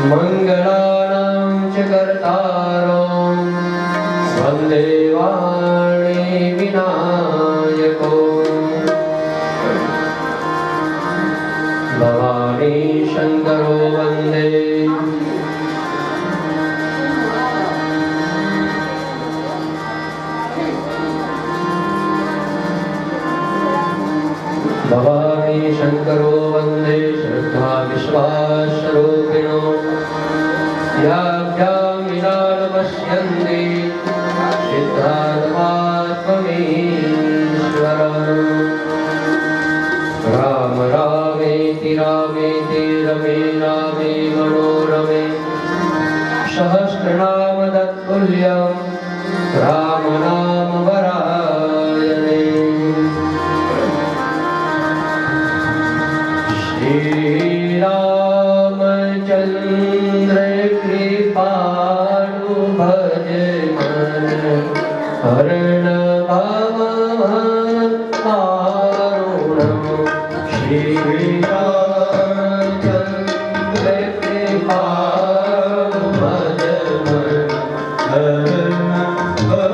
मङ्गलानां च कर्तारो वन्दे वाणी विनायको भवानी शङ्करो वन्दे भवानी शङ्करो वन्दे श्रद्धा विश्वासरूपिणो याभ्यामिनान पश्यन्ति सिद्धात्मात्ममीश्वरम् राम रामेति रामेति रमे रामे मनोरमे सहस्रनाम तत्तुल्यं राम नाम वरानने श्रीरामचन्द्र कृपालु भज मन हरण भव तारुणम् श्रीरामचन्द्र कृपालु भज मन हरण भव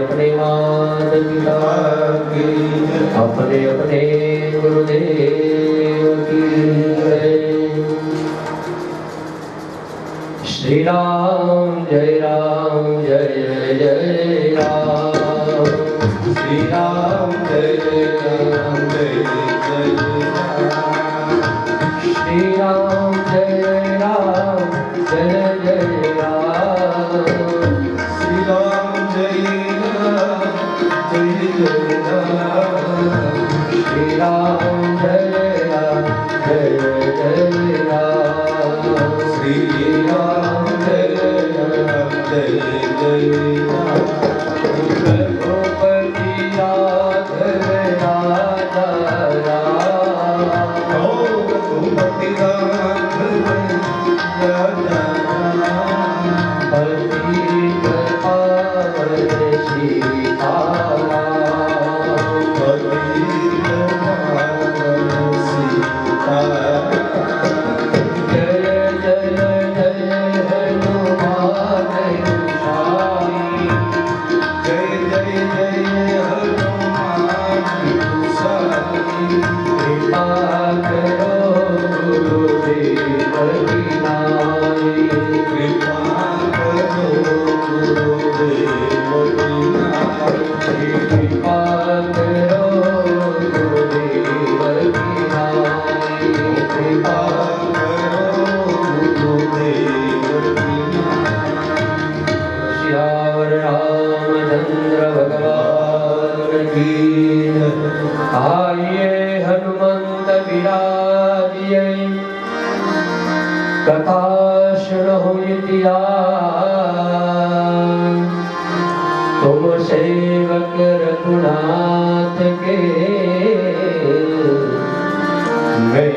अपने माता पिता की, अपने अपने गुरुदेव की जय। श्री राम जय जय जय राम। श्री राम जय राम जय जय राम। श्री राम जय राम जय जय राम। श्री राम जय जय राम। श्री राम जय जय राम। श्री राम जय जय राम। रघुपति राघव राजा राम। रघुपति राघव राजा राम। पतित पावन सीताराम। पतित पावन सीताराम। जय जय जय हनुमान गोसाई। जय जय जय हनुमान गोसाई। कृपा करो गुरुदेव की नाई। कृपा करो गुरुदेव की नाई। कृपा करो गुरुदेव की नाई। कृपा करो गुरुदेव की नाई। श्यावर रामचंद्र भगवान की आइए हनुमंत विराजिए। कथा सुनो इतिहास। तुम सेवक रघुनाथ के, मैं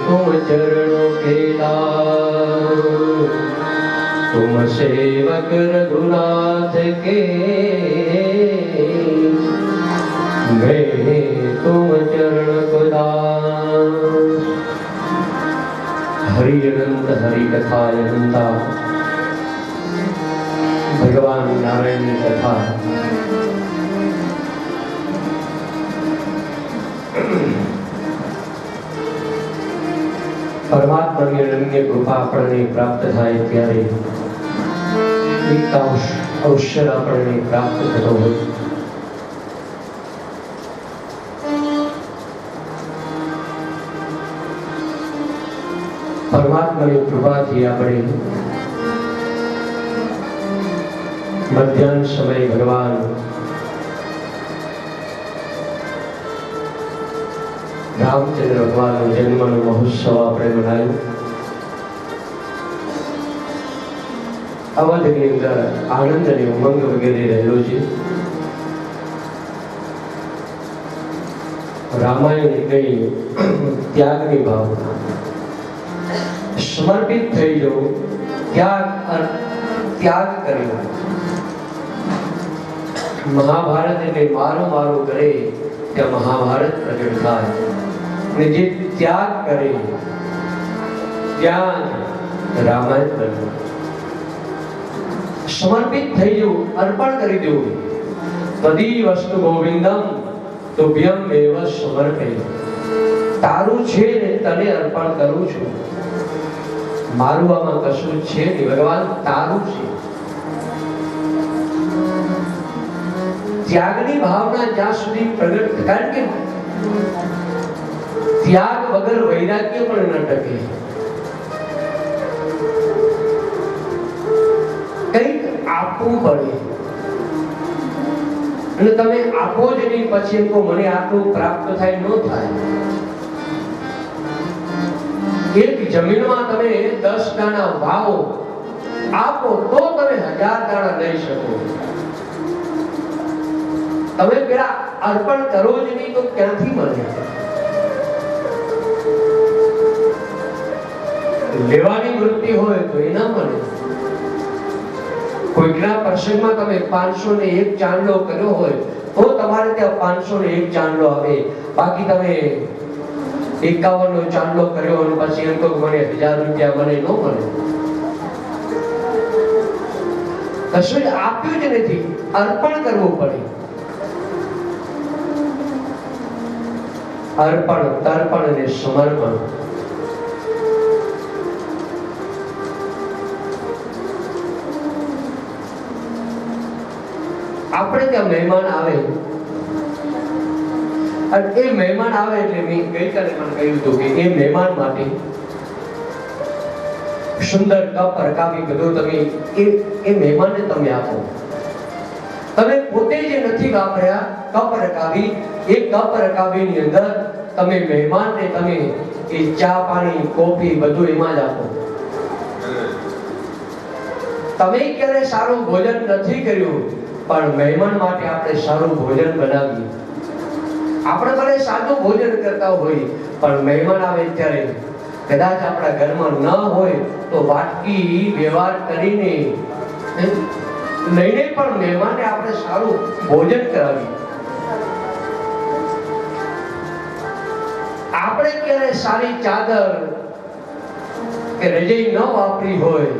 तुम चरणों के दास। तुम सेवक रघुनाथ के, मैं तुम चरण को दास। हरि अनंत हरि कथा अनंता। भगवान नारायण की कथा परमात्माની અનન્ય કૃપા આપણને પ્રાપ્ત થાય ત્યારે એક અવસર આપણને પ્રાપ્ત થતો હોય. પરમાત્માની કૃપાથી આપણે મધ્યાહન સમયે ભગવાન રામચંદ્ર ભગવાનનો જન્મનો મહોત્સવ આપણે મનાવ્યો. અવધની અંદર આનંદ અને ઉમંગ વગેરે રહેલો છે. રામાયણ કઈ ત્યાગની ભાવના, સમર્પિત થઈ જવું, ત્યાગ કર્યો. મહાભારત એટલે મારું મારું કરે ત્યાં મહાભારત પ્રગટ થાય. અને જે ત્યાગ કરે ત્યાં રામાયણ બને. સમર્પિત થઈ જવું, અર્પણ કરી દેવું. બધી વસ્તુ ગોવિંદમ તુભ્યમ એવ સમર્પય. તારું છે ને તને અર્પણ કરું છું. મારું આમાં કશું છે નહીં, ભગવાન તારું છે. ત્યાગની ભાવના જ્યાં સુધી પ્રગટ, કારણ કે ત્યાગ વગર વૈરાગ્ય પણ ન ટકે. કંઈક આપવું પડે. અને તમે આપો જ નહીં પછી એમ કહો મને આટલું પ્રાપ્ત થાય, ન થાય. એક જમીનમાં તમે 10 દાણા વાવો, આપો તો તમે 1000 દાણા લઈ શકો. તમે પેલા અર્પણ કરો જ નહીં તો ક્યાંથી મળે? લેવાની વૃત્તિ હોય તો એ ન મળે. કોઈકના પ્રસંગમાં તમે 501 ચાંદલો કર્યો હોય તો તમારે ત્યાં 501 ચાંદલો આવે. બાકી તમે 51નો ચાંદલો કર્યો અને પછી એમ કહો મને 1000 રૂપિયા મને ન મળે. કશું જ આપ્યું જ નથી, અર્પણ કરવું પડે. અર્પણ, તર્પણ અને સમર્પણ. આપણે ત્યાં મહેમાન આવે અને એ મહેમાન આવે એટલે મેં ગઈકાલે પણ કહ્યું હતું કે એ મહેમાન માટે સુંદર કપ રકાબી બધું તમે એ મહેમાનને તમે આપો. તમે પોતે જે નથી વાપર્યા કપ રકાબી, એ કપ રકાબીની અંદર તમે મહેમાનને તમે એ ચા પાણી કોફી બધું એમાં જ આપો. તમે ક્યારે સારું ભોજન નથી કર્યું પણ મહેમાન માટે આપણે સારું ભોજન બનાવીએ. આપણે ભલે સાદું ભોજન કરતા હોય પણ મહેમાન આવે ત્યારે કદાચ આપણા ઘરમાં ન હોય તો વાટકી વ્યવહાર કરીને લઈને પણ મહેમાનને આપણે સારું ભોજન કરાવીએ. આપણે ક્યારે સારી ચાદર કે રજાઈ ન વાપરી હોય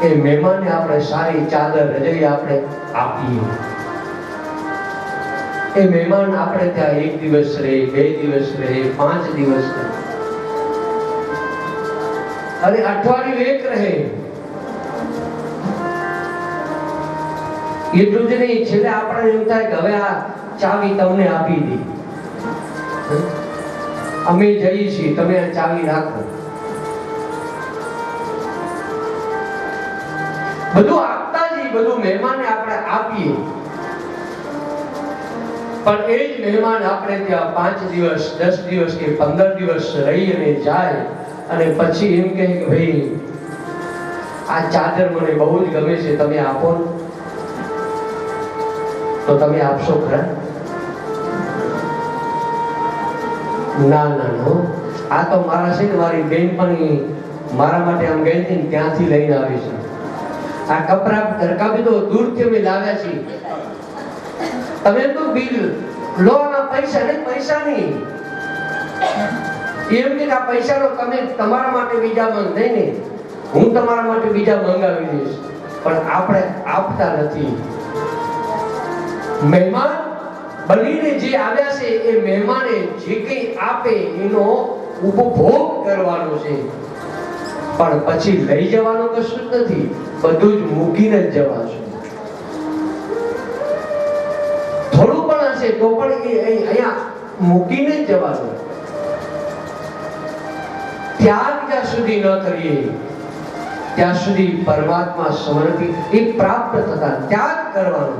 એ મહેમાનને આપણે સારી ચાદર રજાઈ આપણે આપીએ. એ મહેમાન આપણે ત્યાં 1 દિવસ રહે, 2 દિવસ રહે, 5 દિવસ રહે, અને અઠવાડિયું 1 રહે. એટલું જ નહીં, છેલ્લે આપણે એમ થાય કે હવે આ ચાવી તમને આપી દી, અમે જઈએ છીએ, તમે આ ચાવી રાખો. બધું આપતા જઈએ, બધું મહેમાનને આપણે આપીએ. પણ એ જ મહેમાન આપણે ત્યાં 5 દિવસ, 10 દિવસ કે 15 દિવસ રહી અને જાય અને પછી એમ કહે કે ભાઈ આ ચાદર મને બહુ જ ગમે છે, તમે આપો. તો તમે આપશો ખરા? ના ના ના, આ તો મારા છે ને મારી બેનપણી મારા માટે આમ ગઈ હતી ને ત્યાંથી લઈને આવી છે. આ કપડા રકાબી તો દૂરથી અમે લાવ્યા છીએ. તમે તો બિલ લો ના પૈસા નહીં, પૈસા નહીં એમ કે આ પૈસા લો, તમે તમારા માટે બીજા નહીં ને હું તમારા માટે બીજા મંગાવી દઈશ. પણ આપણે આપતા નથી. મહેમાન બનીને જે આવ્યા છે એ મહેમાને જે કંઈ આપે એનો ઉપભોગ કરવાનો છે, પણ પછી લઈ જવાનું કશું જ નથી, બધું જ મૂકીને જ જવાનું. થોડું પણ હશે તો પણ એ અહીંયા મૂકીને જ જવાનું. ત્યાગ જ્યાં સુધી ન કરીએ ત્યાં સુધી પરમાત્મા સમર્પિત એ પ્રાપ્ત થતા ત્યાગ કરવાનો.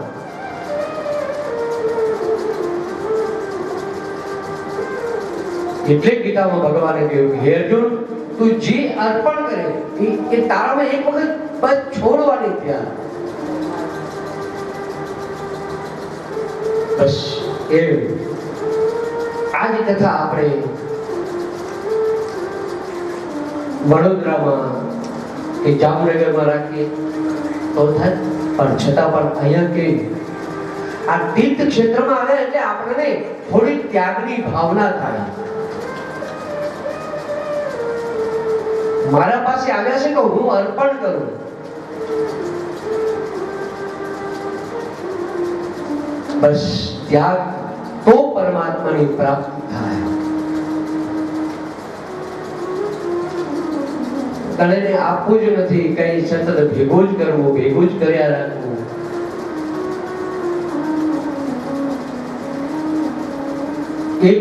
એટલે ગીતામાં ભગવાને કહ્યું હે અર્જુન, તું જે અર્પણ કરે એ તારામાં એક વખત બસ છોડવાની ત્યાં. બસ એ આ જ કથા આપણે વડોદરામાં કે જામનગરમાં રાખીએ તો થાય, પણ છતાં પણ અહીંયા કે આ તીર્થ ક્ષેત્રમાં આવે એટલે આપણને થોડી ત્યાગની ભાવના થાય. મારા પાસે આવ્યા છે તો હું અર્પણ કરું. બસ ત્યાગ તો પરમાત્માની પ્રાપ્તિ થાય. તને આપવું જ નથી, કઈ સતત ભેગું જ કરવું, ભેગું જ કર્યા રાખવું. એક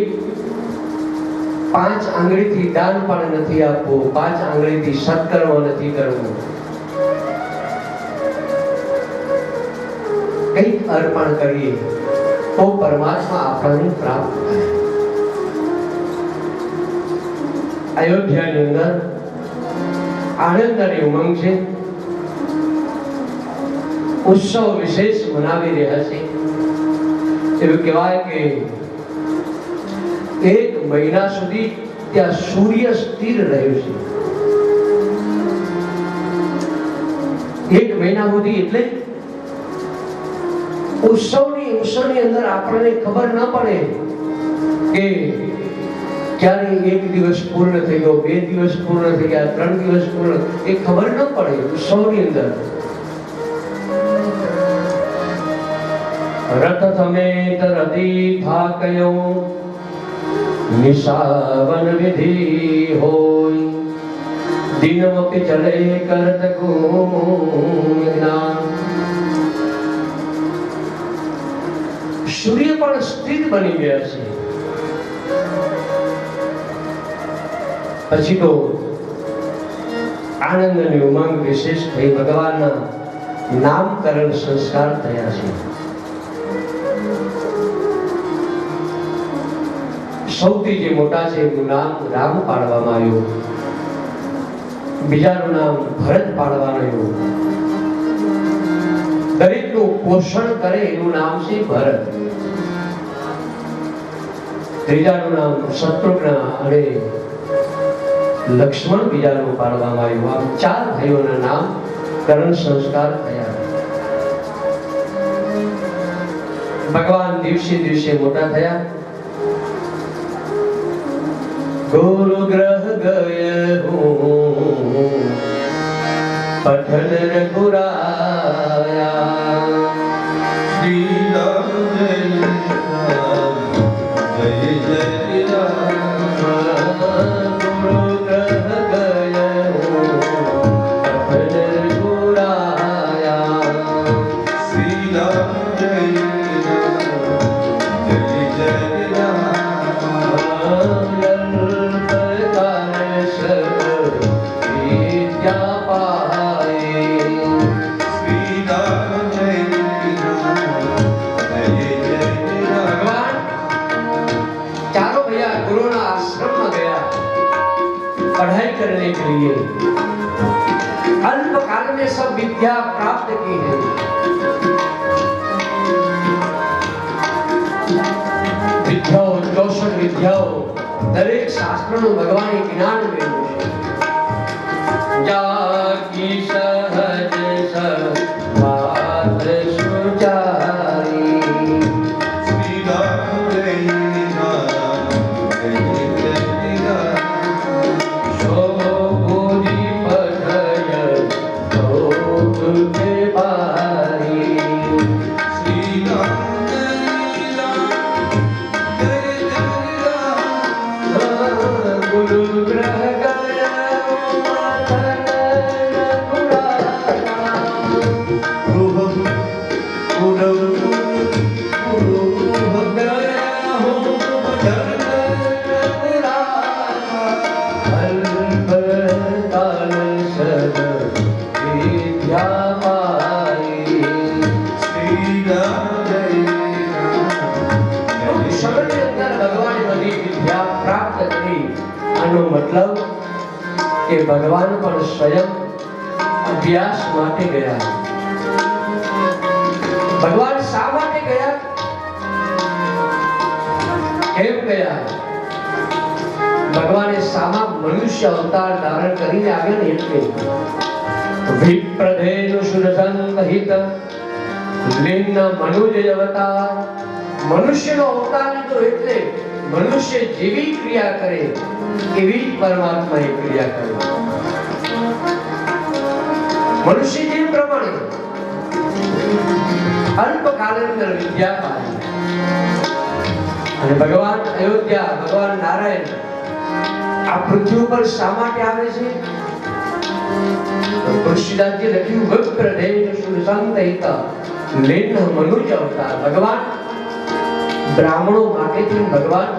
5 આંગળીથી દાન પણ નથી આપવું, 5 આંગળીથી સત્કર્મ નથી કરવું. કંઈક અર્પણ કરીએ તો પરમાત્મા આપણને પ્રાપ્ત થાય. અયોધ્યાની અંદર આનંદ અને ઉમંગ છે, ઉત્સવ વિશેષ મનાવી રહ્યા છે. એવું કહેવાય કે 1 મહિના સુધી ત્યાં સૂર્ય સ્થિર રહ્યો છે. 1 મહિના સુધી, એટલે ઉત્સવની અંદર આપણને ખબર ન પડે કે ક્યારે એક દિવસ પૂર્ણ થઈ ગયો, 2 દિવસ પૂર્ણ થઈ ગયા, 3 દિવસ પૂર્ણ, એ ખબર ન પડે ઉત્સવની અંદર. રથ સમેત રતી થાકયો નિશાવન વિધિ હોય દિનમપી ચલે કરત ગુણ. સૂર્ય પણ સ્થિર બની ગયા છે. પછી તો આનંદ અને ઉમંગ વિશેષ થઈ ભગવાનના નામકરણ સંસ્કાર થયા છે. સૌથી જે મોટા છે એનું નામ રામ પાડવામાં આવ્યું, બીજાનું નામ ભરત પાડવાનું આવ્યું. દરેકનું પોષણ કરે એનું નામ છે ભરત. ત્રીજાનું નામ શત્રુઘ્ન અને લક્ષ્મણ બીજાનું પાડવામાં આવ્યું. આમ 4 ભાઈઓના નામ કરણ સંસ્કાર થયા. ભગવાન દિવસે દિવસે મોટા થયા. ગુરુ ગ્રહ ગયો પઠન રઘુરાયા શ્રી રામ જય જય રામ. ગુરુ ગ્રહ ગયો પઠન રઘુરાયા શ્રી રામ જય જય રામ. पढ़ाई करने के लिए अल्पकाल में सब विद्या प्राप्त की है. विद्याओं 64 विद्याओं दरेक शास्त्रों भगवान ज्ञान મેળવ્યું છે. જાકી સહજ સવાત સુચારી શ્રી રામ જય રામ જય જય રામ. શોભુજી પઠય શોભે બારી શ્રી રામ જય રામ જય જય રામ. ગુરુ ગ્રહ मतलब કે ભગવાન પણ સ્વયં અભ્યાસ માટે ગયા. ભગવાન શા માટે ગયા, કેમ ગયા? ભગવાને શામાં મનુષ્ય અવતાર ધારણ કરીને આવ્યા ને એટલે વિપ્રધેનુ સુરસંત હિત લિંગ મનુજ અવતાર. મનુષ્યનો અવતાર લીધો એટલે મનુષ્ય જેવી ક્રિયા કરે એવી પરમાત્મા એ ક્રિયા કરે. મનુષ્ય જીવ પ્રમાણે અલ્પકાલની અંદર વિદ્યા પામી અને ભગવાન અયોધ્યા ભગવાન નારાયણ આ પૃથ્વી ઉપર શા માટે આવે છે? તુલસીદાસજી લખ્યું વિપ્રધેનુ સુરસંત હિત લિંગ મનુજ અવતાર. ભગવાન બ્રાહ્મણો માટે ભગવાન